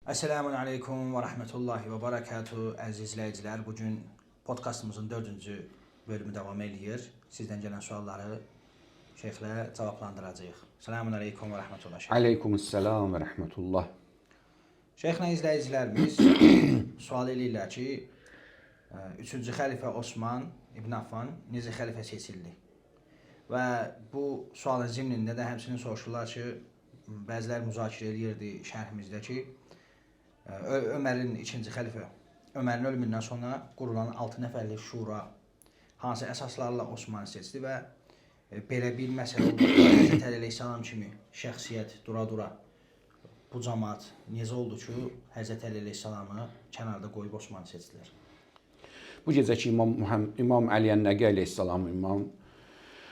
Esselamun Aleyküm ve Rahmetullahi ve Berekatuhu əziz izləyicilər. Bugün podkastımızın 4-cü bölümü devam edir. Sizdən gələn sualları şeyxlə cavablandıracağıq. Selamun Aleyküm və Rahmetullah şeyx. Aleykümselam ve rahmetullah. Şeyxlə izləyicilərimiz sual edirlər ki, 3-cü xəlifə Osman İbn Affan necə xəlifə seçildi? Və bu sualın zimnində də həmçinin soruşurlar ki, bəziləri müzakirə edirdi şərhimizdə ki, Ömərin ikinci xəlifə, Ömərin ölümündən sonra qurulan 6 nəfərlik şura hansı əsaslarla Osmanı seçdi və belə bir məsələ oldu ki, Həzrət Əli əleyhissalam kimi şəxsiyyət dura-dura bu cəmaət necə oldu ki, Həzrət Əli əleyhissalamı kənarda qoyub Osmanı seçdilər? Bu gecəki İmam Əli Ən-Nəqi əleyhissalam, İmam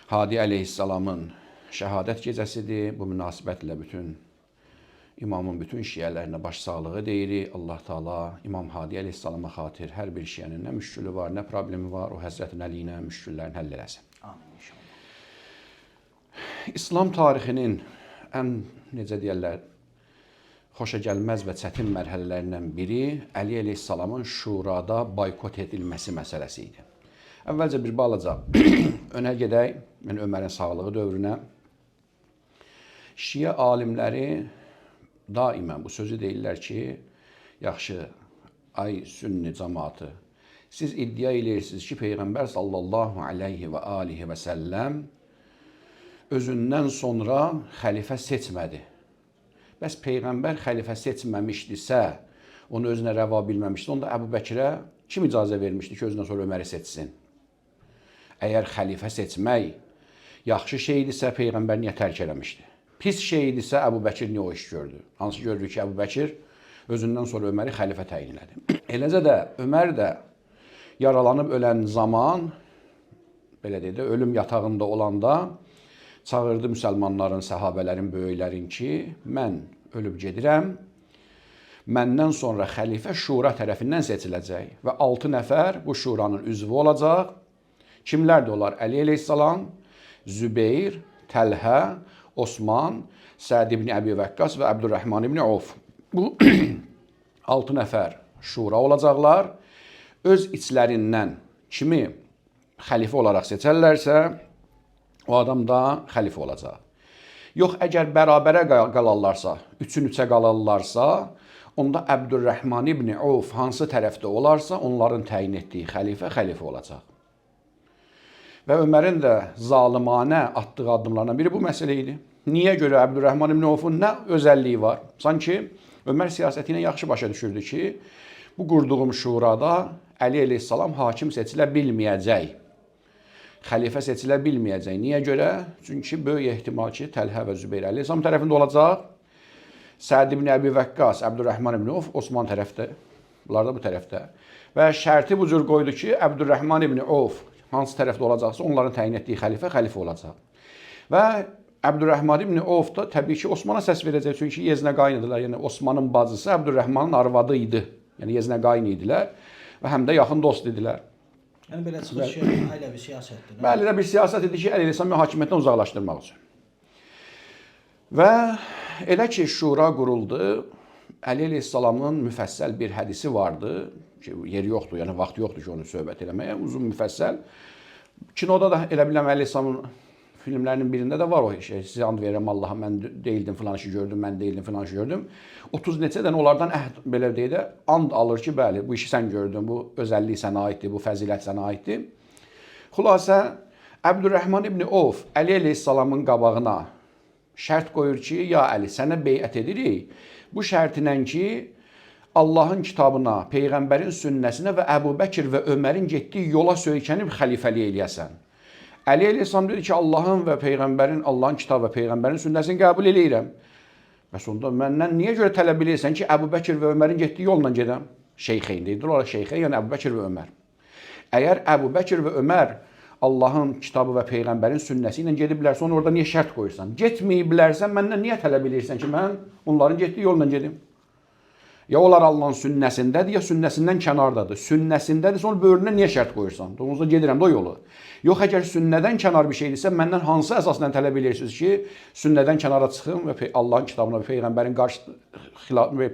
Hadi əleyhissalamın şəhadət gecəsidir. Bu münasibətlə bütün İmamın bütün şiyələrinə başsağlığı deyirik. Allah Taala İmam Hadi əleyhissalama xatir hər bir şiyənin nə müşkülü var, nə problemi var, o Həzrətin Əli ilə müşküllərini həll eləsin. Amin inşallah. İslam tarixinin ən necə deyirlər, xoşagəlməz və çətin mərhələlərindən biri Əli əleyhissalamın şurada boykot edilməsi məsələsi idi. Əvvəlcə bir balaca önə gedək, mən Ömərin sağlığı dövrünə. Şiə alimləri daimən bu sözü deyirlər ki, yaxşı, ay sünni cəmaatı, siz iddia edirsiniz ki, Peyğəmbər sallallahu aleyhi və alihi və səlləm özündən sonra xəlifə seçmədi. Bəs Peyğəmbər xəlifə seçməmişdisə, onu özünə rəva bilməmişdi, onda Əbu Bəkirə kim icazə vermişdi ki, özündən sonra Öməri seçsin? Əgər xəlifə seçmək yaxşı şeydirsə, Peyğəmbər niyə tərk eləmişdi? Pis şeydirsə, Əbu Bəkir niyə o iş gördü? Hansı görürük ki, Əbu Bəkir özündən sonra Öməri xəlifə təyin elədi. Eləcə də Ömər də yaralanıb ölən zaman, belə deyək də, ölüm yatağında olanda çağırdı müsəlmanların, səhabələrin, böyüklərin ki, mən ölüb gedirəm, məndən sonra xəlifə şura tərəfindən seçiləcək və 6 nəfər bu şuranın üzvü olacaq. Kimlərdir onlar? Əli əleyhissalam, Zübeyir, Təlhə, Osman, Səd ibn Əbi Vəqqas və Əbdurrahman ibn Avf. Bu 6 nəfər şura olacaqlar. Öz içlərindən kimi xəlifə olaraq seçərlərsə, o adam da xəlifə olacaq. Yox, əgər bərabərə qalarlarsa, 3-ün 3-ə qalarlarsa, onda Əbdurrahman ibn Avf hansı tərəfdə olarsa, onların təyin etdiyi xəlifə olacaq. Və Ömərin də zalimanə atdığı addımlardan biri bu məsələ idi. Niyə görə Əbdurrahman ibn Avfun nə özəlliyi var? Sanki Ömər siyasəti ilə yaxşı başa düşürdü ki, bu qurduğum şurada Əli əleyhissalam hakim seçilə bilməyəcək. Xəlifə seçilə bilməyəcək. Niyə görə? Çünki böyük ehtimal ki, Təlhə və Zübeyir əleyhissalam tərəfində olacaq. Səd ibn Əbi Vəqqas, Əbdurrahman ibn Avf Osman tərəfdə. Bunlar da bu tərəfdə. Və şərti bu cür qoydu ki, Əbdurrahman ibn Avf hansı tərəfdə olacaqsa, onların təyin etdiyi xəlifə olacaq. Və Əbdurrahman ibn Avf da təbii ki, Osmana səs verəcək. Çünki yeznə qayn idilər. Yəni, Osmanın bacısı Əbdurrahmanın arvadı idi. Yəni, yeznə qayn idilər və həm də yaxın dost idilər. Yəni, belə çıxış ki, ailəvi siyasətdir. Bəli, də bir siyasət idi ki, Əli əleyhissalamı hakimiyyətdən uzaqlaşdırmaq üçün. Və elə ki, şura quruldu, Əli əleyhissalamın müfəssəl bir hədisi vardı ki, yeri yoxdur, yəni vaxt yoxdur ki, onu söhbət eləməyə, uzun müfəssəl. Kinoda da elə biləm Əli əleyhissalamın filmlərinin birində də var o şey. Sizə and verirəm Allaha, mən deyildim filan işi gördüm, mən deyildim filan işi gördüm. 30 neçə dən onlardan belə deyək də and alır ki, bəli, bu işi sən gördün, bu özəllik sənə aiddir, bu fəzilət sənə aiddir. Xülasə, Əbdurrahman ibn Avf Əli əleyhissalamın qabağına şərt qoyur ki, ya Əli, sənə beyət edirik. Bu şərtinlə ki, Allahın kitabına, Peyğəmbərin sünnəsinə və Əbu Bəkir və Ömərin getdiyi yola söykənib xəlifəlik eləyəsən. Əli əleyhissalam dedi ki, Allahın və Peyğəmbərin, Allahın kitabı və Peyğəmbərin sünnəsini qəbul eləyirəm. Bəs onda məndən niyə görə tələb eləyirsən ki, Əbu Bəkir və Ömərin getdiyi yolla gedəm? Şeyxeyn deyildir, olaraq şeyxeyn, yəni Əbu Bəkir və Ömər. Əgər Əbu Bəkir və Ömər Allahın kitabı və Peyğəmbərin sünnəsi ilə gediblərsə, onu orada niyə şərt qoyursan? Getməyiblərsə, məndən niyə tələb eləyirsən ki, mən onların getdiyi yolla gedim? Ya onlar Allahın sünnəsindədir, ya sünnəsindən kənardadır. Sünnəsindədir, sonra böğrünə niyə şərt qoyursan? Onsuz da gedirəm də o yolu. Yox, əgər sünnədən kənar bir şeydirsə, məndən hansı əsasla tələb edirsiniz ki, sünnədən kənara çıxım və Allahın kitabına və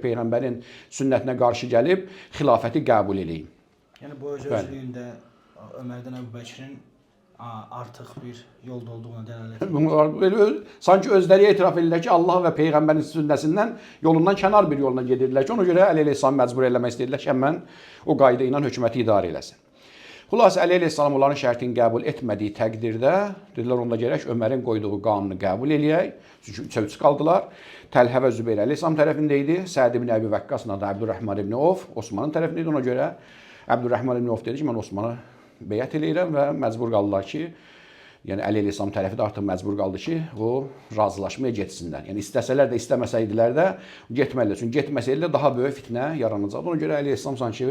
Peyğəmbərin sünnətinə qarşı gəlib xilafəti qəbul edeyim. Yəni bu öz-özlüyündə Ömərdən Əbu Bəkirin artıq bir yolda olduğuna dəlalət edir. Sanki özləri etiraf edirlər ki, Allah və Peyğəmbərin sünnəsindən, yolundan kənar bir yolla gedirlər ki, ona görə Əli əleyhissalamı məcbur eləmək istəyirlər ki, həmən o qayda ilə hökuməti idarə eləsin. Xülasə Əli əleyhissalam onların şərtini qəbul etmədiyi təqdirdə, dedilər onda gərək Ömərin qoyduğu qanunu qəbul eləyək. Çünki üçə-üç qaldılar. Təlhə və Zübeyir əleyhissalam tərəfində idi. Səd ibn Əbi Vəqqasla da Əbdürrəhman ibn Avf Osmanın tərəfində idi. Ona görə Əbdürrəhman ibn Avf dedi ki, mən Osmana beyət eləyirəm və məcbur qaldılar ki, yəni Əli əleyhissalam tərəfi də artıq məcbur qaldı ki, o razılaşmaya getsinlər. Yəni istəsələr də, istəməsəydilər də getməlidir. Çünki getməsəydilər daha böyük fitnə yaranacaqdı. Ona görə Əli əleyhissalam sanki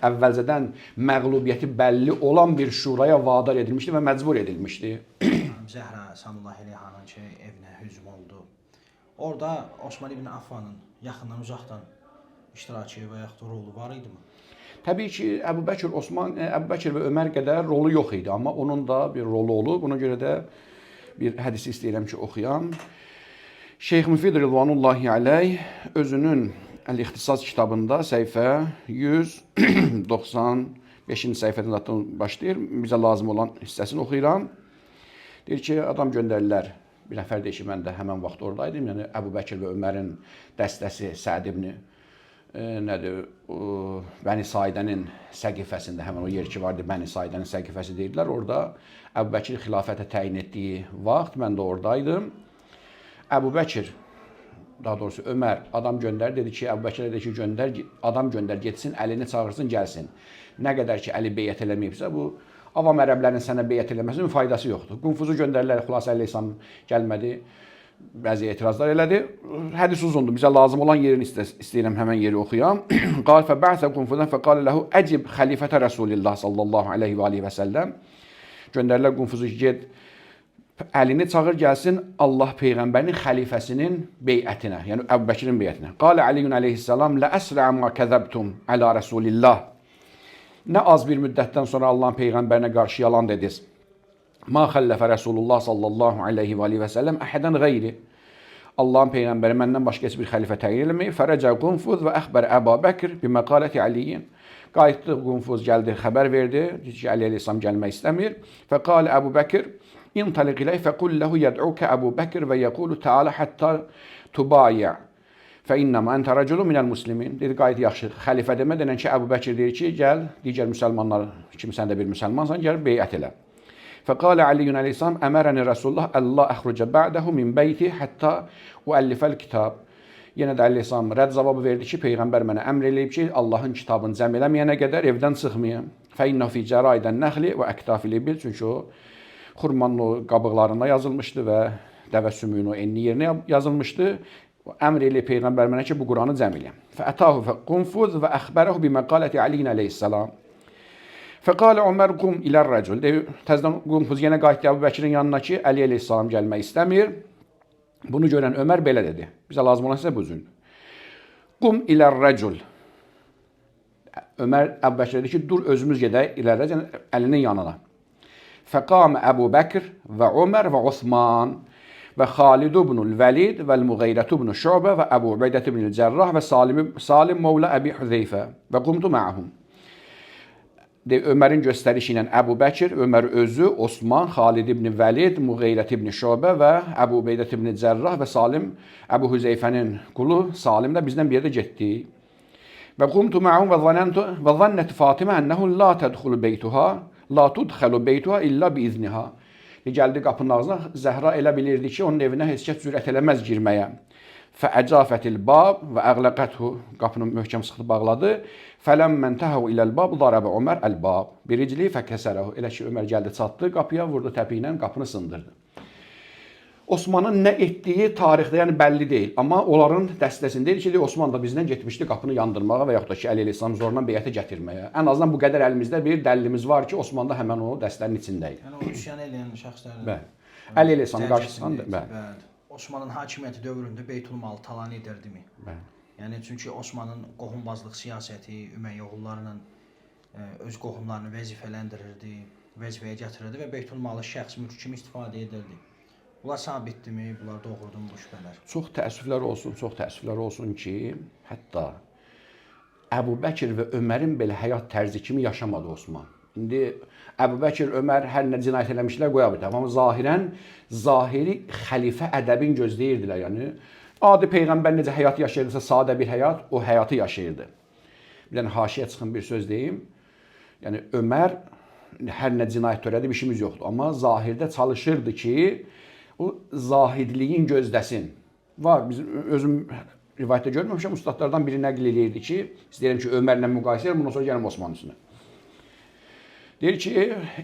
əvvəlcədən məğlubiyyəti bəlli olan bir şuraya vadar edilmişdi və məcbur edilmişdi. Zəhra Sanullah Eleyhanın ki, evinə hücum oldu. Orada Osman ibn Affanın yaxından, uzaqdan iştirakı və yaxud rolu var idimi? Təbii ki, Əbu Bəkir və Ömər qədər rolu yox idi, amma onun da bir rolu olub. Ona görə də bir hədisi istəyirəm ki, oxuyam. Şeyx Müfid Rıdvanullahi aleyh özünün Əl-İxtisas kitabında səhifə 195-ci səhifədən başlayır. Bizə lazım olan hissəsini oxuyuram. Deyir ki, adam göndərirlər. Bir nəfər deyir ki, mən də həmən vaxt oradaydım. Yəni Əbu Bəkir və Ömərin dəstəsi Səd ibn Bəni Saidənin səqifəsində, həmən o yer ki vardı, Bəni Saidənin səqifəsi deyirlər. Orada Əbu Bəkir xilafətə təyin etdiyi vaxt mən də oradaydım. Əbu Bəkir, daha doğrusu Ömər adam göndər, dedi ki, Əbu Bəkirə dedi ki, adam göndər, getsin, Əlini çağırsın, gəlsin. Nə qədər ki, Əli beyət eləməyibsə, bu avam ərəblərin sənə beyət eləməsinin faydası yoxdur. Qunfuzu göndərilər, Xülasə əleyhissalam gəlmədi. Bəzi etirazlar elədi. Hədis uzundur. Bizə lazım olan yerini istəyirəm, həmən yeri oxuyam. Qal fəbə'sə Qunfuzdan fəqalə ləhu əcib xəlifətə Rəsulillah sallallahu aleyhi və aleyhi və səlləm. Göndərilər Qunfuzu ki, get, Əlini çağır gəlsin Allah Peyğəmbərinin xəlifəsinin beyətinə, yəni Əbu Bəkirin beyətinə. Qalə Əliyyun aleyhissalam lə əsrə əmmə kəzəbtum ələ Rəsulillah. Nə az bir müddətdən sonra Allahın Peyğəmbərinə qarşı yalan dediniz. Ma xəlləfə Rəsulullah sallallahu aleyhi və aleyhi və səlləm əhədən qeyri. Allahın Peyğəmbəri məndən başqa heç bir xəlifə təyin eləməyib. Fərəcə Qunfuz və əxbər Əbu Bəkir bi məqaləti Əliyin. Qayıtdı Qunfuz, gəldi, xəbər verdi. Dedi ki, Əli əleyhissalam gəlmək istəmir. Fəqalə Əbu Bəkir İntaliq iləy fəqul ləhu yəd'ukə Əbu Bəkir və yəqulu təalə həttə tubayə. Fəinnəmə əntə rəculun minəl muslimin. Dedi, qayıt yaxşı. Xəlifə demə denən ki, Əbu Bəkir deyir ki, gəl, digər müsəlmanlar kimi sən də bir müsəlmansan, gəl, beyət elə. Fəqalə Əliyyun əleyhissalam əmərəni Rasulullah əllə əxrucə bə'dəhu min beyti həttə uəllifəl kitab. Yenə də əleyhissalam rədd cavabı verdi ki, Peyğəmbər mənə əmr eləyib ki, Allahın kitabını cəm eləməyənə qədər evdən çıxmayım. Fəinnə fi cəraidən nəxli və əktafili bil. Çünki o xurmanın o qabıqlarına yazılmışdı və dəvə sümüyün o enli yerinə yazılmışdı. Əmr eləyib Peyğəmbər mənə ki, bu Quranı cəm eləyəm. Fəətahu Qunfuz və əxbərəhu bi məqaləti Əliyin əleyhissalam. Fəqalə Ömər qum ilər rəcul. Təzdən Qunfuz yenə qayıtdı Əbu Bəkirin yanına ki, Əli əleyhissalam gəlmək istəmir. Bunu görən Ömər belə dedi. Bizə lazım olan sizə bu cür. Qum ilər rəcul. Ömər Əbu Bəkir dedi ki, dur özümüz gedək ilər rəcul, Əlinin yanına. Fəqamə Əbu Bəkir və Ömər və Osman və Xalid ibn Vəlid və Müğeyrət ibn Şubə və Əbu Ubeydət ibn Cərrah və Salim Mevla Əbi Hüzeyfə və qumtu ma'ahum. Ömərin göstərişi ilə Əbu Bəkir, Ömər özü, Osman, Xalid ibn Vəlid, Müğeyrət ibn Şubə və Əbu Ubeydət ibn Cərrah və Salim, Əbu Hüzeyfənin qulu Salim də bizdən bir yerdə getdi. Və qumtu ma'ahum və zannət Fatimə ənəhu la tədxulu beytuha, la tudxəlu beytuha illə biizniha. Gəldi qapının ağzına, Zəhra elə bilirdi ki, onun evinə heç kəs cürət eləməz girməyə. Fəəcafətil bab və əqləqəthu, qapını möhkəm sıxdı, bağladı. Fələmmən təhəv iləl bab, darəbə Ömər əl-bab. Biriciliyi fəkəsərəhu. Elə ki, Ömər gəldi, çatdı, qapıya vurdu təpi ilə, qapını sındırdı. Osmanın nə etdiyi tarixdə, yəni bəlli deyil. Amma onların dəstəsində deyil ki, Osman da bizdən getmişdi qapını yandırmağa və yaxud da ki, Əli əleyhissalam zorla beyətə gətirməyə. Ən azından bu qədər əlimizdə bir dəlilimiz var ki, Osman da həmən o dəstənin içində idi. Yəni o üsyan eləyən şəxslərdən. Bəli. Əli əleyhissalamın qarşısında, bəli. Osmanın hakimiyyəti dövründə Beytülmalı talan edərdimi? Bəli. Yəni çünki Osmanın qohumbazlıq siyasəti Ümeyyə oğullarının öz qohumlarını vəzifələndirirdi, vəzifəyə gətirirdi və Beytülmalı şəxs mülk kimi istifadə edirdi. Bunlar sabitdirmi? Bunlar doğrudur bu şübhələr? Çox təəssüflər olsun ki, hətta Əbu Bəkir və Ömərin belə həyat tərzi kimi yaşamadı Osman. İndi Əbu Bəkir, Ömər hər nə cinayət eləmişlər qoya bilər. Amma zahiri xəlifə ədəbin gözləyirdilər. Yəni adi peyğəmbər necə həyat yaşayırdısa, sadə bir həyat, o həyatı yaşayırdı. Bir dənə haşiyə çıxın bir söz deyim. Yəni Ömər hər nə cinayət törədi, bir işimiz yoxdur. Amma zahirdə çalışırdı ki, o zahidliyin gözdəsin. Var, özüm rivayətdə görməmişəm, ustadlardan biri nəql edirdi ki, istəyirəm ki, Ömərlə müqayisə edirəm, bundan sonra gələm Osmanın üstünə. Deyir ki,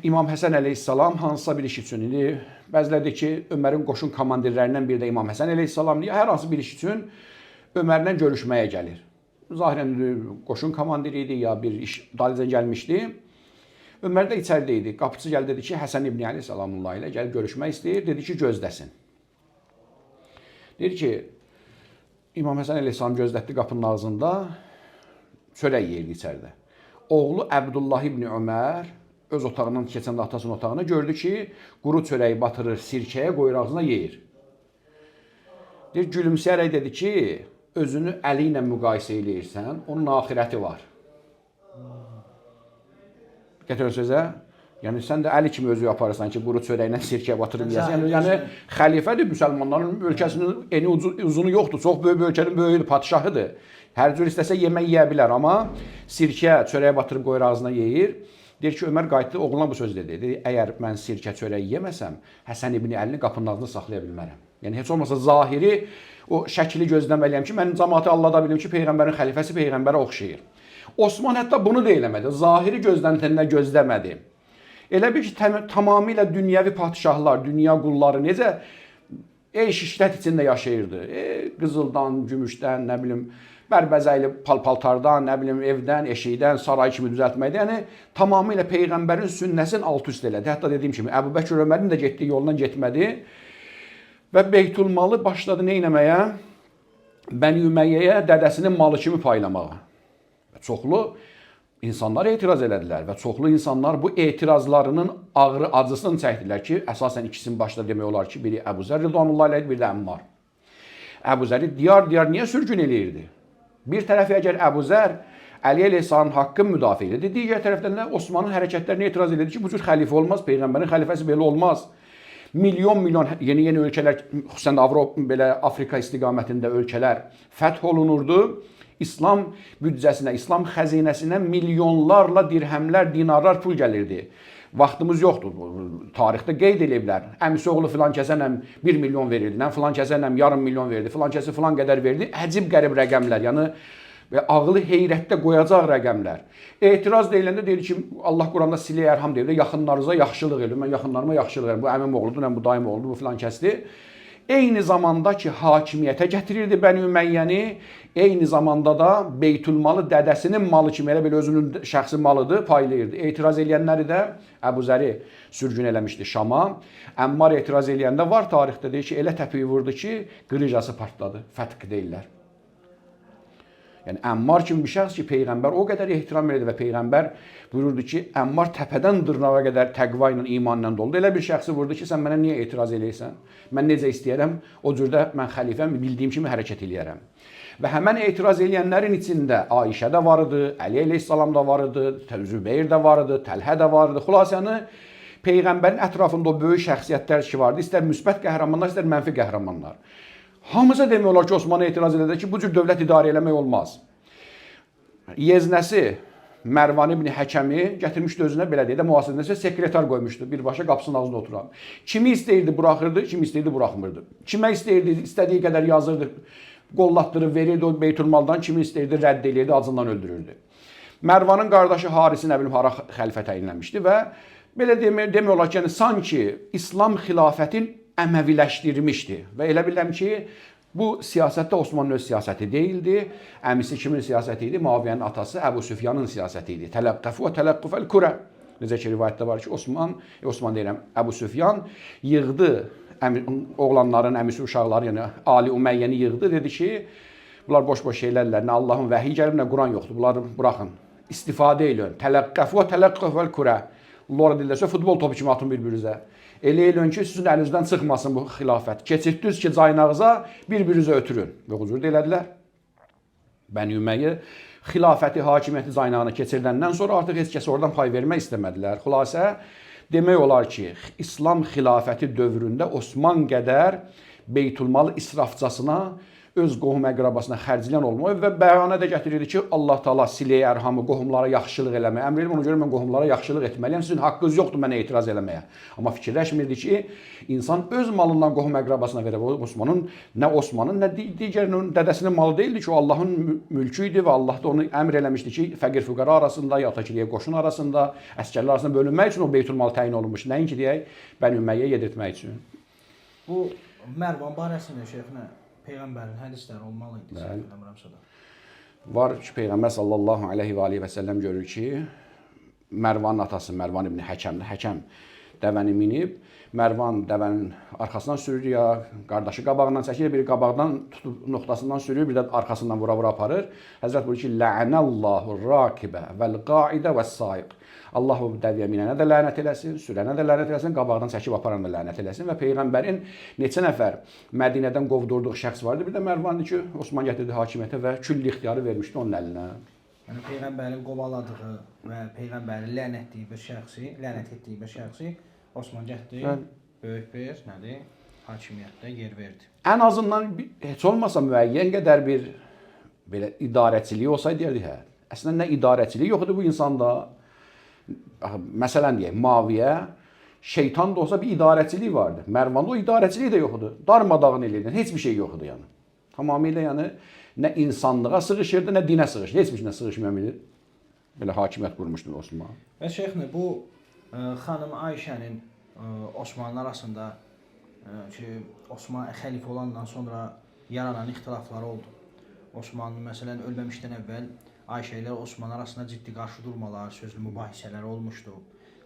İmam Həsən əleyhissalam hansısa bir iş üçün, indi bəziləri ki, Ömərin qoşun komandirlərindən biri də İmam Həsən əleyhissalam deyir, hər hansı bir iş üçün Ömərlə görüşməyə gəlir. Zahirən qoşun komandiri idi, ya bir iş dalıcan gəlmişdi. Ömər də içəridə idi. Qapıçı gəldi, dedi ki, Həsən ibn Ali salamullah ilə gəlib görüşmək istəyir, dedi ki, gözləsin. Deyir ki, İmam Həsən əleyhissalam gözlətdi qapının ağzında, çörək yeyirdi içəridə. Oğlu Əbdullah ibn Ömər öz otağından keçəndə atasının otağına gördü ki, quru çörəyi batırır, sirkəyə qoyur ağzına yeyir. Deyir, gülümsəyərək dedi ki, özünü əli ilə müqayisə eləyirsən, onun axirəti var. Gətirən sözə, yəni sən də əli kimi özü yaparsan ki, quru çörəklə sirkəyə batırıb yeyəsən. Yəni xəlifədir müsəlmanların ölkəsinin eni uzunu yoxdur, çox böyük bir ölkənin böyüyüdür, padşahıdır. Hər cür istəsə yemək yeyə bilər, amma sirkə çörəyə batırıb qoyur ağzına yeyir. Deyir ki, Ömər qayıtdı, oğluna bu söz dedi. Dedi, əgər mən sirkə çörəyi yeməsəm, Həsən ibn Əlini qapının ağzında saxlaya bilmərəm. Yəni, heç olmasa zahiri o şəkili gözləməliyəm ki, mən cəmaatı allada bilim ki, Peyğəmbərin xəlifəsi Peyğəmbərə oxşayır. Osman hətta bunu da eləmədi, zahiri gözləntilərini gözləmədi. Elə bir ki, tamamilə dünyəvi padşahlar, dünya qulları necə eş-işrət içində yaşayırdı. Qızıldan, gümüşdən, nə bilim, bərbəzəyli paltardan, nə bilim, evdən, eşikdən, saray kimi düzəltməkdə. Yəni, tamamilə Peyğəmbərin sünnəsini alt-üst elədi. Hətta dediyim kimi, Əbu Bəkir Ömərin də getdiyi yoldan getmədi. Və Beytülmalı başladı nə eləməyə? Bəni Üməyyəyə dədəsinin malı kimi paylamağa. Çoxlu insanlar etiraz elədilər və çoxlu insanlar bu etirazlarının ağrı acısını çəkdilər ki, əsasən ikisinin başda demək olar ki, biri Əbu Zər Rıdvanullah ilə, biri də Əmmar. Əbu Zəri diyar-diyar niyə sürgün eləyirdi? Bir tərəfi əgər Əbu Zər Əli əleyhissalamın haqqını müdafiə edirdi, digər tərəfdən də Osmanın hərəkətlərinə etiraz edirdi ki, bu cür xəlifə olmaz, Peyğəmbərin xəlifəsi belə olmaz. Milyon yeni ölkələr, xüsusən də Afrika istiqamətində ölkələr fəth olunurdu. İslam büdcəsinə, İslam xəzinəsinə milyonlarla dirhəmlər, dinarlar pul gəlirdi. Vaxtımız yoxdur. Tarixdə qeyd ediblər. Əmisi oğlu filan kəsənəm 1 milyon verirdi, filan kəsənəm yarım milyon verdi, filan kəsi filan qədər verdi. Əcib qərib rəqəmlər, yəni və ağlı heyrətdə qoyacaq rəqəmlər. Etiraz deyiləndə deyir ki, Allah Quranda silə ərham deyir, yaxınlarınıza yaxşılıq edir. Mən yaxınlarıma yaxşılıq edirəm. Bu əmim oğludur, bu dayım oğludur, bu filan kəsdir. Eyni zamanda ki, hakimiyyətə gətirirdi Bəni Üməyyəni, eyni zamanda da Beytülmalı dədəsinin malı kimi, elə belə özünün şəxsi malıdır, paylayırdı. Etiraz eləyənləri də Əbu Zəri sürgün eləmişdi Şama. Əmmar etiraz eləyəndə var tarixdə deyir ki, elə təpiyi vurdu ki, qırıcası partladı, fətq deyirlər. Yəni Əmmar kimi bir şəxs ki, Peyğəmbər o qədər ehtiram edirdi və Peyğəmbər buyururdu ki, Əmmar təpədən dırnağa qədər təqva ilə, imanla doldu. Elə bir şəxsi vurdu ki, sən mənə niyə etiraz eləyirsən? Mən necə istəyərəm, o cürdə mən xəlifəm, bildiyim kimi hərəkət eləyərəm. Və həmən etiraz eləyənlərin içində Ayşə də var idi, Əli əleyhissalam da var idi, Zübeyir də var idi, Təlhə də var idi. Xülasəni Peyğəmbərin ətrafında o böyük şəxsiyyətlər ki vardı, istər müsbət qəhrəmanlar, istər mənfi qəhrəmanlar. Hamıza demək olar ki, Osman'a etiraz edir ki, bu cür dövlət idarə eləmək olmaz. Yeznəsi Mərvan ibn Həkəmi gətirmişdi özünə, belə deyək də, mühasirəsi sekretar qoymuşdu, birbaşa qapısının ağzında oturan. Kimi istəyirdi buraxırdı, kimi istəyirdi buraxmırdı. Kimə istəyirdi, istədiyi qədər yazırdı, qollatdırıb verirdi o Beytülmaldan, kimi istəyirdi rədd eləyirdi, acından öldürürdü. Mərvanın qardaşı Harisi nə bilim hara xəlifə təyinləmişdi və belə demək olar ki, yəni, sanki İslam xilafətin əməviləşdirmişdi və elə biləm ki, bu siyasətdə Osmanın öz siyasəti deyildi, əmisi kimin siyasəti idi? Muaviyyənin atası Əbu Süfyanın siyasəti idi. Tələqqəfu və tələqqüfəl kurə. Necə ki, rivayətdə var ki, Osman deyirəm, Əbu Süfyan yığdı oğlanların, əmisi uşaqları, yəni Ali Üməyyəni yığdı, dedi ki, Bunlar boş-boş şeylərlə, nə Allahın vəhiy gəlib, nə Quran yoxdur. Bunları buraxın. İstifadə edin. Tələqqəf və tələqqəf vəl kurə. Bunlar deyirlər, futbol topu kimi atın bir-birinizə. Elə elin ki, sizin əlinizdən çıxmasın bu xilafət. Keçirdiniz ki, caynağıza bir-birinizə ötürün. Və huzur elədilər. Bəni Ümeyyə xilafəti, hakimiyyəti caynağına keçirdəndən sonra artıq heç kəs oradan pay vermək istəmədilər. Xülasə, demək olar ki, İslam xilafəti dövründə Osman qədər Beytülmal israfçasına, öz qohum əqrabasına xərcləyən olmuyor və bəhanə də gətirirdi ki, Allah Taala silə-i ərhamı, qohumlara yaxşılıq eləməyə əmr edir. Ona görə mən qohumlara yaxşılıq etməliyəm. Sizin haqqınız yoxdur mənə etiraz eləməyə. Amma fikirləşmirdi ki, insan öz malından qohum əqrabasına verə bilər. Osmanın, nə digərinin dədəsinin malı deyildi ki, o Allahın mülkü idi və Allah da onu əmr eləmişdi ki, fəqir-füqara arasında, yatakiliyə qoşun arasında, əsgərlər arasında bölünmək üçün o Beytülmal təyin olunmuş. Nəinki deyək, Bəni Ümeyyə yedirtmək üçün. Bu Mərvan barəsində şeyxlə Peyğəmbərin hədisləri olmalı idi, səhv eləmirəmsə də. Var ki, Peyğəmbər sallallahu aleyhi və aleyhi və səlləm görür ki, Mərvanın atası Mərvan ibn Həkəmdir. Həkəm dəvəni minib, Mərvan dəvənin arxasından sürür ya qardaşı qabağından çəkir, biri qabaqdan tutub nöqtasından sürür, bir də arxasından vura-vura aparır. Həzrət buyurur ki, Lə'ənəllahu rəkibə vəl-qaidə vəs-saiq. Allah o dəvəyə minənə də lənət eləsin, sürənə də lənət eləsin, qabaqdan çəkib aparanə də lənət eləsin və Peyğəmbərin neçə nəfər Mədinədən qovdurduğu şəxs vardı. Bir də Mərvandır ki, Osman gətirdi hakimiyyətə və külli ixtiyarı vermişdi onun əlinə. Yəni Peyğəmbərin qovaladığı və Peyğəmbərin lənət etdiyi bir şəxsi Osman getdi, böyük bir nədir, hakimiyyətdə yer verdi. Ən azından heç olmasa müəyyən qədər bir belə idarəçiliyi olsaydı deyərdik, hə. Əslində nə idarəçiliyi yoxdur bu insanda. Məsələn deyək, Maviyə şeytan da olsa bir idarəçiliyi vardı. Mərvanda o idarəçiliyi də yoxdur. Darmadağın eləyirdi. Heç bir şey yoxdur yəni. Tamamilə yəni nə insanlığa sığışırdı, nə dinə sığışırdı. Heç bir şeyə sığışmayan belə hakimiyyət qurmuşdu Osman. Və şeyxni bu xanım Ayşənin Osmanlı arasında ki, Osman xəlifə olandan sonra yaranan ixtilafları oldu. Osmanlı məsələn ölməmişdən əvvəl Ayşə ilə Osman arasında ciddi qarşıdurmalar, sözlü mübahisələr olmuşdu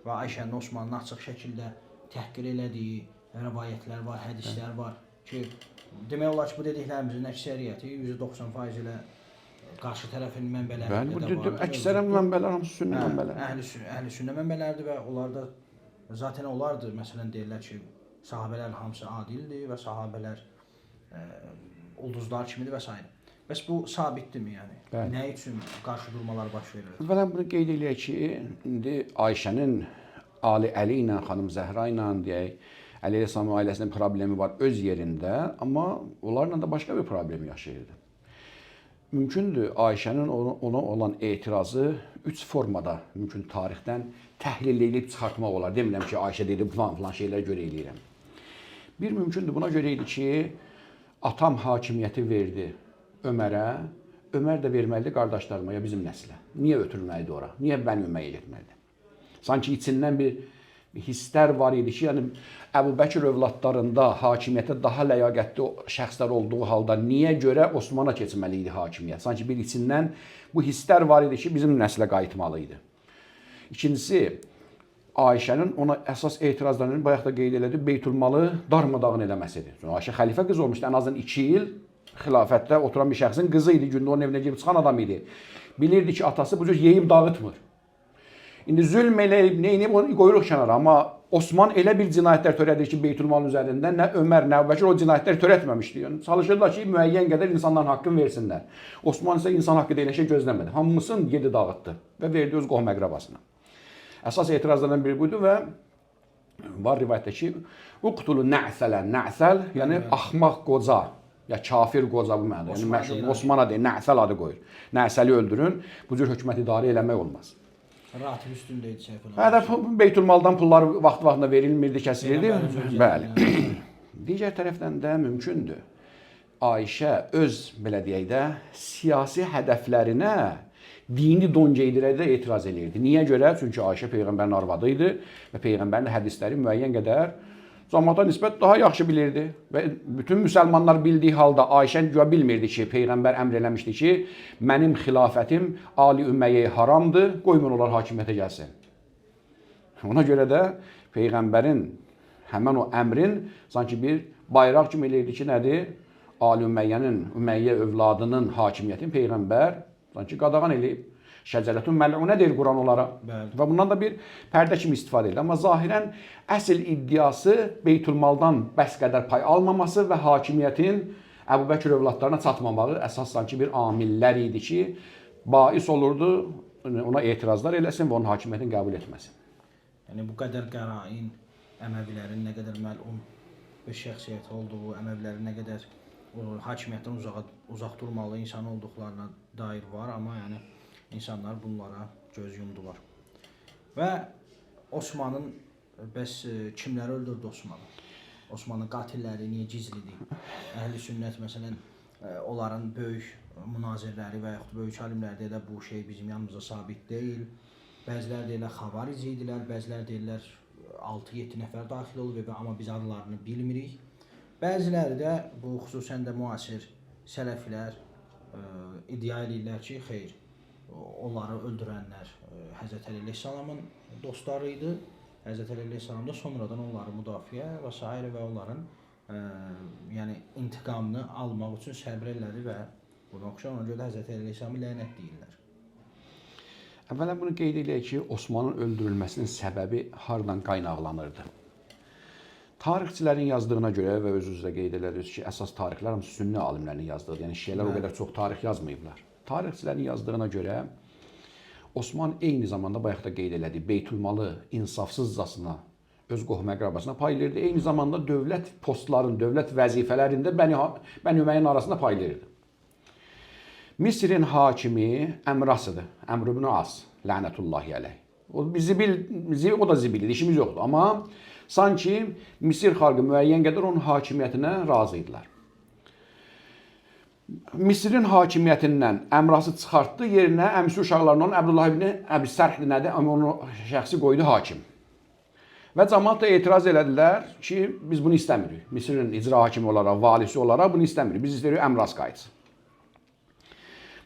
və Ayşənin Osmanlı açıq şəkildə təhqir elədiyi rəvayətlər var, hədislər var ki, demək olar ki, bu dediklərimizin əksəriyyəti %90% ilə qarşı tərəfin mənbələrində də var. Əksərən mənbələr hamısı sünni mənbələr. Əhli sünnə mənbələrdir və onlarda zaten olardı, məsələn deyirlər ki, sahabələrin hamısı adildir və sahabələr ulduzlar kimidir və s. Bəs bu sabitdirmi yəni? Bəli. Nə üçün qarşıdurmalar baş verir? Əvvələn bunu qeyd eləyək ki, indi Ayşənin Ali Əli ilə, xanım Zəhra ilə deyək, Əli Rəsəmin ailəsinin problemi var öz yerində, amma onlarla da başqa bir problemi yaşayırdı. Mümkündür Ayşənin ona olan etirazı 3 formada mümkün tarixdən təhlil edib çıxartmaq olar. Demirəm ki, Ayşə dedi filan şeylər görə eləyirəm. Bir mümkündür buna görə idi ki, atam hakimiyyəti verdi Ömərə, Ömər də verməlidir qardaşlarıma, ya bizim nəslə. Niyə ötürülməlidir ora? Niyə Bəni Ümeyyə getməlidir? Sanki içindən bir hisslər var idi ki, yəni Əbu Bəkir övladlarında hakimiyyətə daha ləyaqətli şəxslər olduğu halda niyə görə Osmana keçməli idi hakimiyyət? Sanki bir içindən bu hisslər var idi ki, bizim nəslə qayıtmalı idi. İkincisi, Ayşənin ona əsas etirazlarını bayaq da qeyd elədi, Beytülmalı darmadağın eləməsidir. Ayşə xəlifə qızı olmuşdu, ən azından 2 il xilafətdə oturan bir şəxsin qızı idi, gündə onun evinə girib çıxan adam idi. Bilirdi ki, atası bu cür yeyib dağıtmır. İndi zülm eləyib, neyinib, onu qoyuruq kənara. Amma Osman elə bir cinayətlər törədir ki, Beytülmalın üzərində nə Ömər, nə Əbu Bəkir o cinayətlər törətməmişdi. Yəni, çalışırlar ki, müəyyən qədər insanların haqqını versinlər. Osman isə insan haqqı deyilən şey gözləmədi. Hamısını yedi dağıtdı və verdi öz qohum əqrabasına. Əsas etirazlardan biri buydu və var rivayətdə ki, uqtulu nə'sələn, nə'səl, yəni axmaq qoca. Ya kafir qoca bu mənada. Yəni məşhur Osmana deyil, Nəsəl adı qoyur. Nəsəli öldürün, bu cür hökumət idarə eləmək olmaz. Ratib üstündə idi səhv. Hədəf Beytülmaldan pullar vaxt-vaxtında verilmirdi, kəsilirdi. Bəli. Digər tərəfdən də mümkündür. Ayşə öz belə deyək də siyasi hədəflərinə dini don geydirərək etiraz edirdi. Niyə görə? Çünki Ayşə peyğəmbərin arvadı idi və peyğəmbərin hədisləri müəyyən qədər cəmaata nisbət daha yaxşı bilirdi və bütün müsəlmanlar bildiyi halda Ayşə güya bilmirdi ki, Peyğəmbər əmr eləmişdi ki, mənim xilafətim Ali Ümeyyə haramdır, qoymun onlar hakimiyyətə gəlsin. Ona görə də Peyğəmbərin həmən o əmrin sanki bir bayraq kimi eləyirdi ki, nədir? Ali Ümeyyə övladının hakimiyyətini Peyğəmbər sanki qadağan eləyib. Şəcərətün məl'unə deyir Quran onlara. Bəli. Və bundan da bir pərdə kimi istifadə edir. Amma zahirən əsl iddiası Beytülmaldan bəs qədər pay almaması və hakimiyyətin Əbu Bəkir övladlarına çatmamağı əsas sanki bir amillər idi ki, bais olurdu ona etirazlar eləsin və onun hakimiyyətini qəbul etməsin. Yəni bu qədər qərain Əməvilərin nə qədər məlun bir şəxsiyyət olduğu, Əməvilərin nə qədər hakimiyyətdən uzaq durmalı insan olduqlarına dair var, amma yəni insanlar bunlara göz yumdular. Və Osmanın bəs kimləri öldürdü Osmanı? Osmanın qatilləri niyə gizlidir? Əhl-i sünnət məsələn onların böyük münazirləri və yaxud böyük alimlərdə də bu şey bizim yanımıza sabit deyil. Bəziləri deyirlər xavaric idilər, bəziləri deyirlər 6-7 nəfər daxil olub, amma biz adlarını bilmirik. Bəziləri də bu xüsusən də müasir sələflər iddia edirlər ki, xeyr, onları öldürənlər Həzrət Əli əleyhissalamın dostları idi. Həzrət Əli əleyhissalam da sonradan onları müdafiə və s. və onların yəni intiqamını almaq üçün səbr elədi və buna oxşar ona görə də Həzrət Əli əleyhissalamı lənət deyirlər. Əvvələn bunu qeyd edək ki, Osmanın öldürülməsinin səbəbi hardan qaynaqlanırdı? Tarixçilərin yazdığına görə və öz-özünüzə qeyd edərsiniz ki, əsas tarixlər hamısı sünni alimlərinin yazdığı, yəni şiələr o qədər çox tarix yazmayıblar. Tarixçilərin yazdığına görə Osman eyni zamanda bayaq da qeyd elədi, Beytülmalı insafsızcasına öz qohum-əqrabasına paylayırdı. Eyni zamanda dövlət postlarının, dövlət vəzifələrində Bəni Ümeyyin arasında paylayırdı. Misirin hakimi Əmrasıdır, Əmr ibn As, lənətullahi əleyh. O da zibildir, işimiz yoxdur. Amma sanki Misir xalqı müəyyən qədər onun hakimiyyətinə razı idilər. Misirin hakimiyyətindən Əmrası çıxartdı, yerinə əmsi uşaqlarından Əbdullah ibn Əbi Sərh nədir, amma onu şəxsi qoydu hakim. Və cəmaət da etiraz elədilər ki, biz bunu istəmirik. Misirin icra hakimi olaraq, valisi olaraq bunu istəmirik. Biz istəyirik Əmras qayıtsın.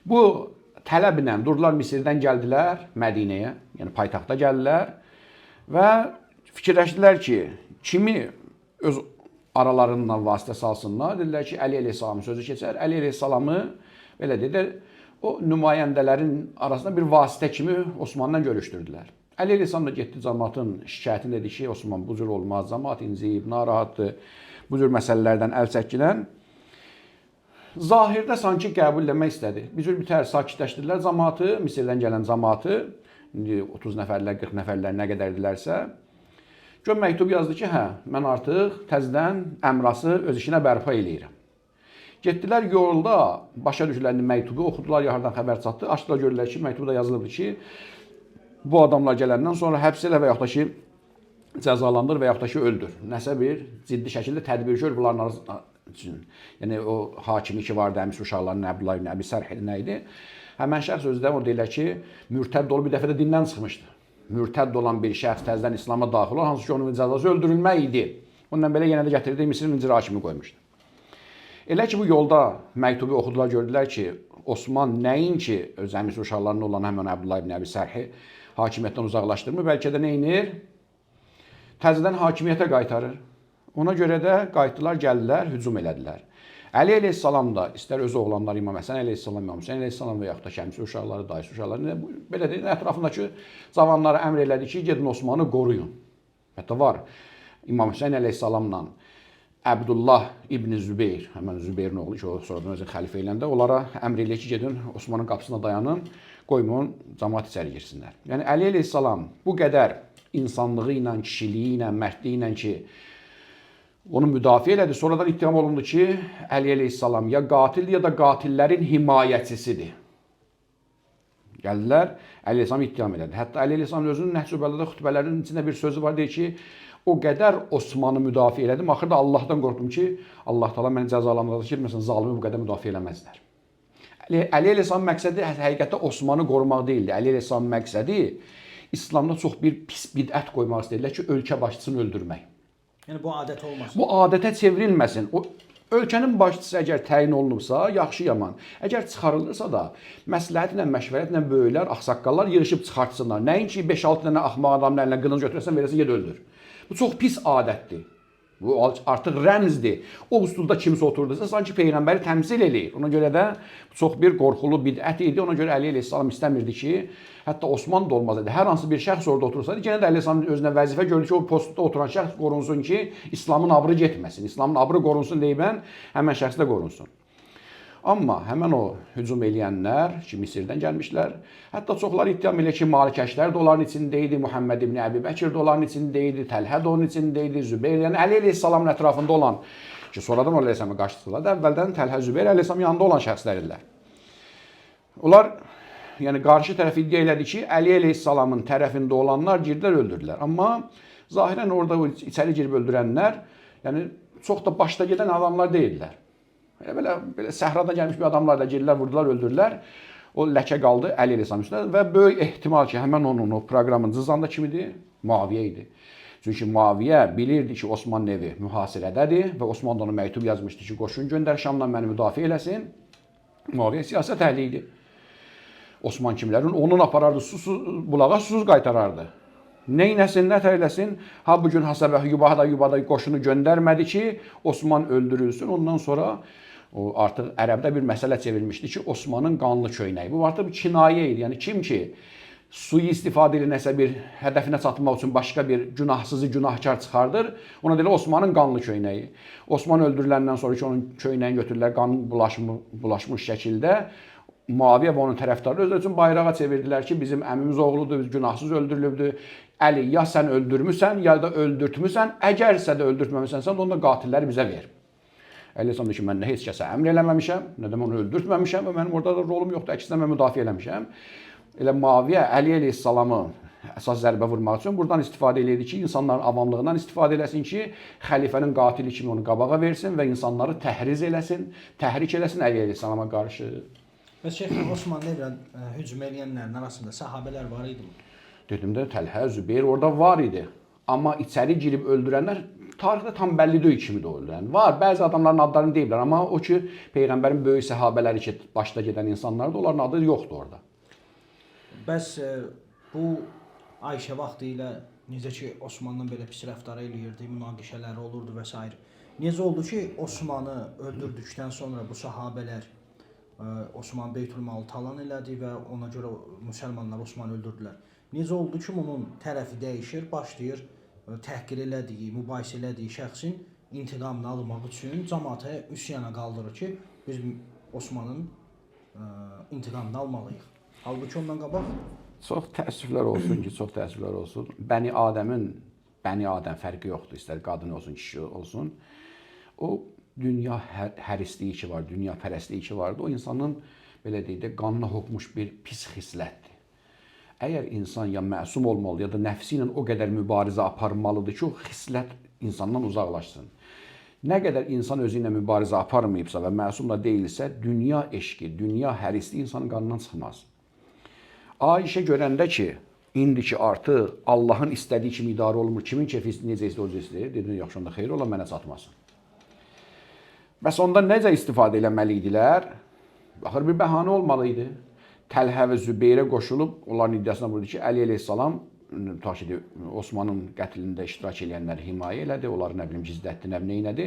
Bu tələblə durdular Misirdən gəldilər Mədinəyə, yəni paytaxta gəldilər və fikirləşdilər ki, kimi öz aralarından vasitə salsınlar. Dedilər ki, Əli əleyhissalamın sözü keçər. Əli əleyhissalamı belə dedilər, o nümayəndələrin arasında bir vasitə kimi Osmanla görüşdürdülər. Əli əleyhissalam da getdi cəmaatın şikayətini dedi ki, Osman bu cür olmaz, cəmaat inciyib, narahatdır, bu cür məsələlərdən əl çəkilən. Zahirdə sanki qəbul etmək istədi. Bir cür bitər, sakitləşdirdilər cəmaatı, Misirdən gələn cəmaatı, 30 nəfərlər, 40 nəfərlər nə qədərdilərsə. Gör məktub yazdı ki, hə, mən artıq təzədən Əmrası öz işinə bərpa eləyirəm. Getdilər yolda, başa düşürlər məktubu, oxudular, yardan xəbər çatdı. Açdılar, görürlər ki, məktubda yazılıbdır ki, bu adamlar gələndən sonra həbs elə və yaxud da ki, cəzalandır və yaxud da ki, öldür. Nəsə bir ciddi şəkildə tədbir gör bunların üçün. Yəni, o hakimi ki vardı, əmsi uşaqların Əbdullah ibn Əbi Sərh nə idi? Həmən şəxs özü də o deyilər ki, mürtədd olub bir dəfə də dindən çıxmışdı. Mürtədd olan bir şəxs təzədən İslam'a daxil olan, hansı ki onun cəzası öldürülmək idi. Ondan belə yenə də gətirdi, Misirin icra hakimi qoymuşdu. Elə ki bu yolda məktubu oxudular, gördülər ki, Osman nəinki öz əmisi uşaqlarının olan həmən Əbdullah ibn Əbi Sərhi hakimiyyətdən uzaqlaşdırmır, bəlkə də neynir? Təzədən hakimiyyətə qaytarır. Ona görə də qayıtdılar, gəldilər, hücum elədilər. Əli əleyhissalam da, istər öz oğlanları İmam Həsən əleyhissalam, İmam Hüseyn əleyhissalam və yaxud da kəmsi uşaqları, dayısı uşaqları, belə deyil, ətrafındakı cavanlara əmr elədi ki, gedin Osmanı qoruyun. Hətta var, İmam Hüseyn əleyhissalamla Əbdullah ibn Zübeyir, həmən Zübeyrin oğlu ki, o sonradan özü xəlifə eləndə, onlara əmr eləyir ki, gedin Osmanın qapısına dayanın, qoymayın, cəmaat içəri girsinlər. Yəni, Əli əleyhissalam bu qədər insanlığı ilə, kişiliyi ilə, mərdliyi ilə ki, onu müdafiə elədi. Sonradan ittiham olundu ki, Əli əleyhissalam ya qatildir, ya da qatillərin himayəçisidir. Gəldilər, Əli əleyhissalam ittiham elədi. Hətta Əli əleyhissalam özünün Nəhcü Bəlağədə xütbələrinin içində bir sözü var, deyir ki, o qədər Osmanı müdafiə elədim, axırda Allahdan qorxdum ki, Allah təala məni cəzalandıracaq ki, məsələn, zalimi bu qədər müdafiə eləməzlər. Əli əleyhissalamın məqsədi həqiqətdə Osmanı qorumaq deyildi. Əli əleyhissalamın məqsədi İslamda çox bir pis bidət qoymaq istəyirlər ki, ölkə başçısını öldürmək. Yəni bu adət olmasın. Bu adətə çevrilməsin. O ölkənin başçısı əgər təyin olunubsa, yaxşı yaman. Əgər çıxarılırsa da məsləhətlə, məşvərətlə böyüklər, ağsaqqallar yığılıb çıxartsınlar. Nəinki 5-6 dənə axmaq adamın əlinə qılınc götürəsən, verəsən, get öldür. Bu çox pis adətdir. Bu artıq rəmzdir. O usulda kimsə oturdusa, sanki Peyğəmbəri təmsil eləyir. Ona görə də çox bir qorxulu bidət idi. Ona görə Əli əleyhissalam istəmirdi ki, hətta Osman da olmaz idi. Hər hansı bir şəxs orada otursaydı, yenə də Əli əleyhissalam özünə vəzifə gördü ki, o postda oturan şəxs qorunsun ki, İslamın abrı getməsin. İslamın abrı qorunsun deyib, həmən şəxs də qorunsun. Amma həmən o hücum eləyənlər ki, Misirdən gəlmişlər, hətta çoxları ittiham eləyir ki, Malikəşlər də onların içində idi, Muhammed ibn Əbi Bəkir də onların içində idi, Təlhə də onun içində idi, Zübeyir, yəni Əli əleyhissalamın ətrafında olan ki, sonradan o əleyhissalamı qaçdılar da, əvvəldən Təlhə, Zübeyir əleyhissalamın yanında olan şəxslər idilər. Onlar, yəni qarşı tərəf iddia elədi ki, Əli əleyhissalamın tərəfində olanlar girdilər, öldürdülər. Amma zahirən orada içəri girib öldürənlər, yəni çox da başda gedən adamlar deyildilər. Belə səhradan gəlmiş bir adamlar da girdilər, vurdular, öldürdülər. O ləkə qaldı Əli əleyhissalam üstündə və böyük ehtimal ki, həmən onun o proqramın cızanda kim idi? Muaviyə idi. Çünki Muaviyə bilirdi ki, Osmanın evi mühasirədədir və Osman da ona məktub yazmışdı ki, qoşun göndər Şamdan məni müdafiə eləsin. Muaviyə siyasət əhli idi. Osman kimlərin onun aparardı, bulağa susuz qaytarardı. Neynəsin, nətər eləsin? Ha, bugün Hasəbə Yubada qoşunu göndərmədi ki, Osman öldürülsün. Ondan sonra o artıq ərəbdə bir məsələ çevrilmişdi ki, Osmanın qanlı köynəyi. Bu artıq bir kinayə idi. Yəni kim ki suyu istifadə ilə nəsə bir hədəfinə çatmaq üçün başqa bir günahsızı günahkar çıxardır, ona deyilir Osmanın qanlı köynəyi. Osman öldürüləndən sonra ki, onun köynəyini götürürlər qan bulaşmış şəkildə. Muaviyə və onun tərəfdarı özləri üçün bayrağa çevirdilər ki, bizim əmimiz oğludur, günahsız öldürülübdür. Əli, ya sən öldürmüsən, ya da öldürtmüsən. Əgərsə də öldürtməmisənsə, onda qatilləri bizə ver. Əli Əsam deyir ki, mən nə heç kəsə əmr eləməmişəm, nə də onu öldürtməmişəm və mənim orada da rolum yoxdur, əksinə mən müdafiə eləmişəm. Elə Muaviyə Əli əleyhissalamı əsas zərbə vurmaq üçün buradan istifadə edirdi ki, insanların avamlığından istifadə eləsin ki, xəlifənin qatili kimi onu qabağa versin və insanları təhriz eləsin, təhrik eləsin Əli əleyhissalama qarşı. Bəs Şeyx Osmanlı evrən hücum eləyənlərin arasında sahabələr var idi mi? Dedim də Təlhə, Zübeyir orada var idi. Amma içəri girib öldürənlər tarixdə tam bəlli deyil kimi də öldürən. Var, bəzi adamların adlarını deyiblər, amma o ki, Peyğəmbərin böyük səhabələri ki, başda gedən insanlardır, onların adı yoxdur orada. Bəs bu Ayşə vaxtı ilə necə ki, Osmanlı belə pis rəftar eləyirdi, münaqişələri olurdu və s. Necə oldu ki, Osmanı öldürdükdən sonra bu sahabələr Osman Beytülmalı talan elədi və ona görə müsəlmanlar Osmanı öldürdülər. Necə oldu ki, bunun tərəfi dəyişir, başlayır təhqir elədiyi, mübahisə elədiyi şəxsin intiqamını almaq üçün cəmaata üsyana qaldırır ki, biz Osmanın intiqamını almalıyıq. Halbuki ondan qabaq çox təəssüflər olsun ki, çox təəssüflər olsun. Bəni Adəm fərqi yoxdur, istər qadın olsun, kişi olsun. O dünya hərisliyi ki var, dünya pərəstliyi ki vardı, o insanın belə deyək də qanına hopmuş bir pis xislətdir. Əgər insan ya məsum olmalı, ya da nəfsi ilə o qədər mübarizə aparmalıdır ki, o xislət insandan uzaqlaşsın. Nə qədər insan özü ilə mübarizə aparmayıbsa və məsum da deyilsə, dünya eşqi, dünya hərisliyi insanın qanından çıxmaz. Ayşə görəndə ki, indiki artıq Allahın istədiyi kimi idarə olunmur, kimin kefi necə istəyir, o istəyir, dedim, yaxşı onda xeyir ola, mənə çatmasın. Bəs ondan necə istifadə eləməli idilər? Baxır, bir bəhanə olmalı idi. Təlhə və Zübeyrə qoşulub, onların iddiasına vurdu ki, Əli əleyhissalam Osmanın qətlində iştirak edənləri himayə elədi, onları nə bilim gizlətdi, nə bilim elədi.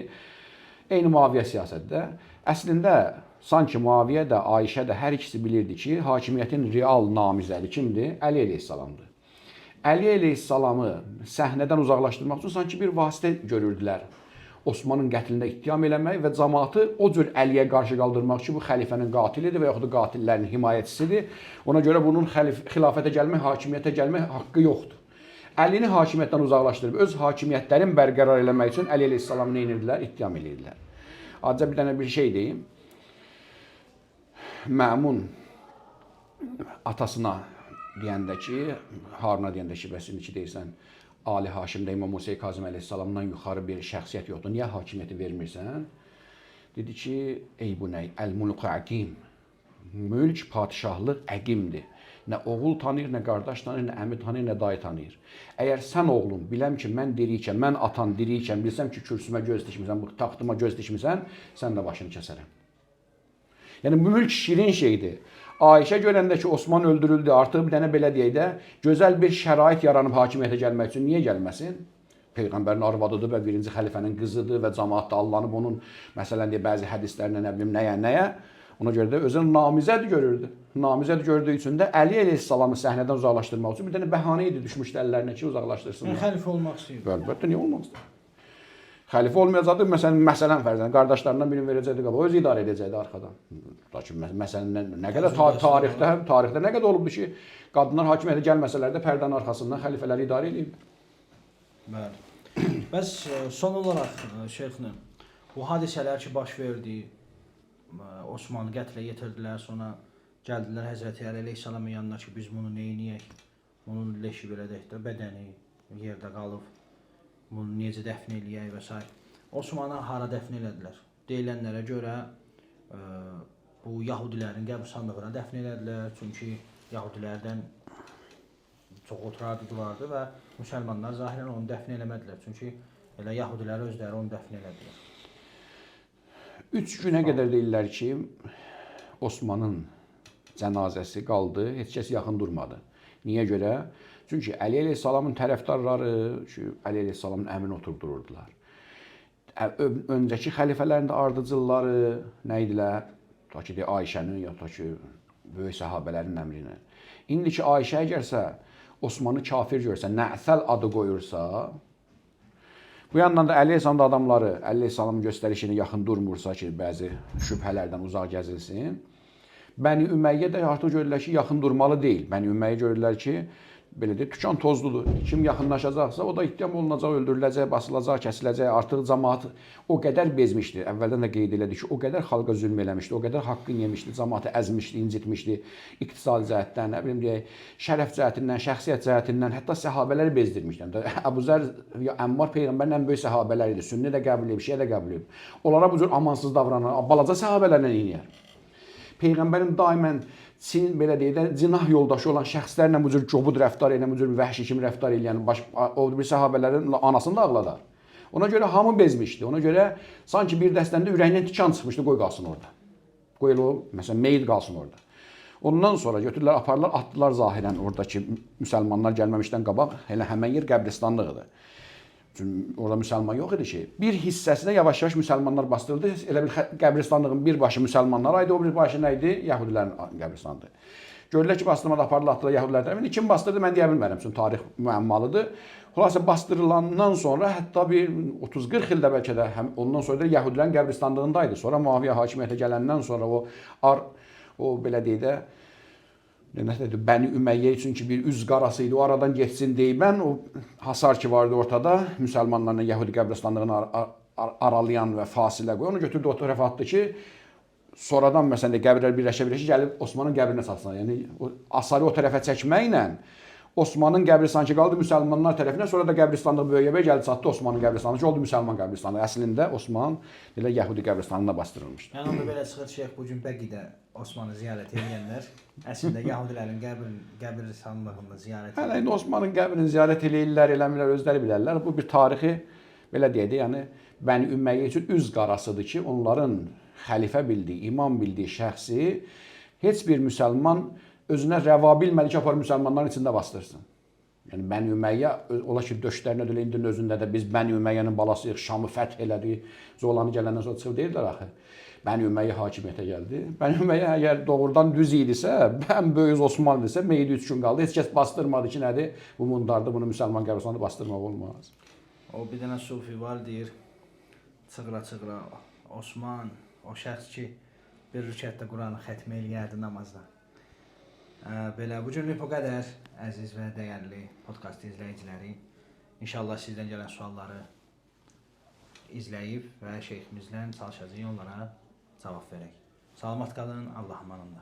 Eyni Muaviyə siyasətdə. Əslində, sanki Muaviyə də, Ayşə də hər ikisi bilirdi ki, hakimiyyətin real namizədi kimdir? Əli əleyhissalamdır. Əli əleyhissalamı səhnədən uzaqlaşdırmaq üçün sanki bir vasitə görürdülər. Osmanın qətlində ittiham eləmək və cəmaatı o cür Əliyə qarşı qaldırmaq ki, bu xəlifənin qatilidir və yaxud da qatillərin himayəçisidir. Ona görə bunun xilafətə gəlmək, hakimiyyətə gəlmək haqqı yoxdur. Əlini hakimiyyətdən uzaqlaşdırıb, öz hakimiyyətlərini bərqərar eləmək üçün Əli əleyhissalamı nə edirdilər? İttiham edirdilər. Ancaq bir dənə bir şey deyim. Məmun atasına deyəndə ki, Haruna deyəndə ki, bəs indi ki deyirsən, Ali Haşimdə İmam Musa Kazım əleyhissalamdan yuxarı bir şəxsiyyət yoxdur. Niyə hakimiyyəti vermirsən? Dedi ki, ey bu nə? Əl-mulku əqim. Mülk, padişahlıq əqimdir. Nə oğul tanıyır, nə qardaş tanıyır, nə əmi tanıyır, nə dayı tanıyır. Əgər sən oğlum, biləm ki, mən diriyikən, mən atan diriyikən, bilsəm ki, kürsümə göz dikmisən, bu taxtıma göz dikmisən, sən də başını kəsərəm. Yəni, mülk şirin şeydir. Ayşə görəndə ki, Osman öldürüldü, artıq bir dənə belə deyək də, gözəl bir şərait yaranıb hakimiyyətə gəlmək üçün niyə gəlməsin? Peyğəmbərin arvadıdır və birinci xəlifənin qızıdır və cəmaət də allanıb onun məsələn deyə bəzi hədislərlə nə bilim nəyə. Ona görə də özünü namizəd görürdü. Namizəd gördüyü üçün də Əli əleyhissalamı səhnədən uzaqlaşdırmaq üçün bir dənə bəhanə idi düşmüşdə əllərinə ki, uzaqlaşdırsınlar. Yəni xəlifə olmaq istəyir. Əlbəttə, niyə olmaq istəyir? Xəlifə olmayacaqdı, məsələn fərzən qardaşlarından birini verəcəkdi qabaq, özü idarə edəcəkdi arxadan. Lakin məsələn nə qədər tarixdə nə qədər olubdu ki, qadınlar hakimiyyətə gəlməsələr də pərdənin arxasından xəlifələri idarə ediblər. Bəli. Bəs son olaraq şeyxlə bu hadisələr ki baş verdi, Osmanlı qətlə yetirdilər, sonra gəldilər Həzrəti Əli əleyhissalamın yanına ki, biz bunu neyniyək? Bunun leşi belə deyək də, bədəni yerdə qalıb, bunu necə dəfn eləyək və s. Osmanlı hara dəfn elədilər? Deyilənlərə görə bu Yahudilərin qəbirstanlığına dəfn elədilər, çünki Yahudilərdən çox oturardılardı və müsəlmanlar zahirən onu dəfn eləmədilər, çünki elə Yahudilər özləri onu dəfn elədilər. 3 günə qədər deyirlər ki, Osmanın cənazəsi qaldı, heç kəs yaxın durmadı. Niyə görə? Çünki Əli əleyhissalamın tərəfdarları, Əli əleyhissalamın əmrini oturdururdular. Öncəki xəlifələrin də ardıcılları nə idilər? Ta ki, Ayşənin, ya ta ki, böyük səhabələrin əmrini. İndiki Ayşə əgərsə Osmanı kafir görsə, Nə'səl adı qoyursa, bu yandan da Əli əleyhissalamın adamları, Əli əleyhissalamın göstərişini yaxın durmursa ki, bəzi şübhələrdən uzaq gəzilsin, Bəni Ümməyyə də artıq görürlər ki, yaxın durmalı deyil. Bəni Ümməyyə görürlər ki, belə deyək, tükan tozludur. Kim yaxınlaşacaqsa, o da ittiham olunacaq, öldürüləcək, basılacaq, kəsiləcək. Artıq cəmaət o qədər bezmişdi. Əvvəldən də qeyd elədik ki, o qədər xalqa zülm eləmişdi, o qədər haqqını yemişdi, cəmaəti əzmişdi, incitmişdi. İqtisadi cəhətdən, nə bilim deyək, şərəf cəhətindən, şəxsiyyət cəhətindən, hətta səhabələri bezdirmişdi. Əbu Zər ya Əmmar peyğəmbərin ən böyük səhabələri idi. Sünni də qəbul edib, şiə də qəbul edib. Onlara bu cür amansız davranan balaca səhabələrlə eyniyər. Peyğəmbərin daimən belə deyək də, cinah yoldaşı olan şəxslərlə bu cür cobud rəftar edən, bu cür vəhşi kimi rəftar edən o bir səhabələrin anasını da ağladar. Ona görə hamı bezmişdi. Ona görə sanki bir dəstəndə ürəyindən tikan çıxmışdı, qoy qalsın orada. Qoy o, məsələn, meyit qalsın orada. Ondan sonra götürdülər, apardılar, atdılar zahirən oradakı müsəlmanlar gəlməmişdən qabaq, elə həmən yer qəbristanlığıdır. Çünki orada müsəlman yox idi ki. Bir hissəsinə yavaş-yavaş müsəlmanlar bastırıldı. Elə bir qəbristanlığın bir başı müsəlmanlara idi, o bir başı nə idi? Yahudilərin qəbristanlığı. Görürlər ki, bastırmada apardılar, atdılar Yahudilər tərəfindən. Kim bastırdı, mən deyə bilmərəm. Çünki tarix müəmmalıdır. Xülasə bastırılandan sonra hətta bir 30-40 ildə bəlkə də ondan sonra da Yahudilərin qəbristanlığındaydı. Sonra Muaviyə hakimiyyətə gələndən sonra o belə deyək də Bəni Ümməyyə üçün ki bir üz qarası idi, o aradan geçsin deyibən, o hasar ki vardı ortada, müsəlmanlarla Yahudi qəbristanlığını aralayan və fasilə qoy. Onu götürdü o tərəfə atdı ki, sonradan məsələn qəbirlər birləşə gəlib Osmanın qəbrinə satsınlar. Yəni asarı o tərəfə çəkməklə Osmanın qəbri sanki qaldı müsəlmanlar tərəfindən, sonra da qəbristanlıq böyüyə-böyüyə gəldi çatdı Osmanın qəbristanlığı ki, oldu müsəlman qəbristanlığı. Əslində Osman elə Yahudi qəbristanlığına bastırılmışdı. Yəni onda belə çıxır şeyx bu gün Bəqidə Osmanı ziyarət edənlər əslində Yahudilərin qəbristanlığında ziyarət edirlər. Hələ indi Osmanın qəbrini ziyarət eləyirlər, eləmirlər, özləri bilərlər. Bu bir tarixi belə deyək də, yəni Bəni Ümməyyə üçün üz qarasıdır ki, onların xəlifə bildiyi, imam bildiyi şəxsi heç bir müsəlman özünə rəva bilmədi ki, apar müsəlmanların içində bastırsın. Yəni Bəni Ümməyyə, ola ki, döşlərinə dölə indinin özündə də biz Bəni Ümməyyənin balasıyıq, Şamı fəth elədik, Zolanı gələndən sonra çıxıb deyirlər axı. Bəni Ümməyyə hakimiyyətə gəldi. Bəni Ümməyyə əgər doğrudan düz idisə, ən böyük Osman idisə, meyidi 3 gün qaldı. Heç kəs bastırmadı ki, nədir? Bu mundarda bunu müsəlman qəbristanlığında bastırmaq olmaz. O bir dənə sufi var, deyir, çığıra-çığıra, Osman, o şəxs ki, bir rükətdə Quranı xətmə eləyərdi namazda. Belə, bu günlük bu qədər, əziz və dəyərli podkast izləyiciləri. İnşallah sizdən gələn sualları izləyib və şeyximizlə çalışacağıq onlara cavab verək. Salamat qalın, Allah amanında.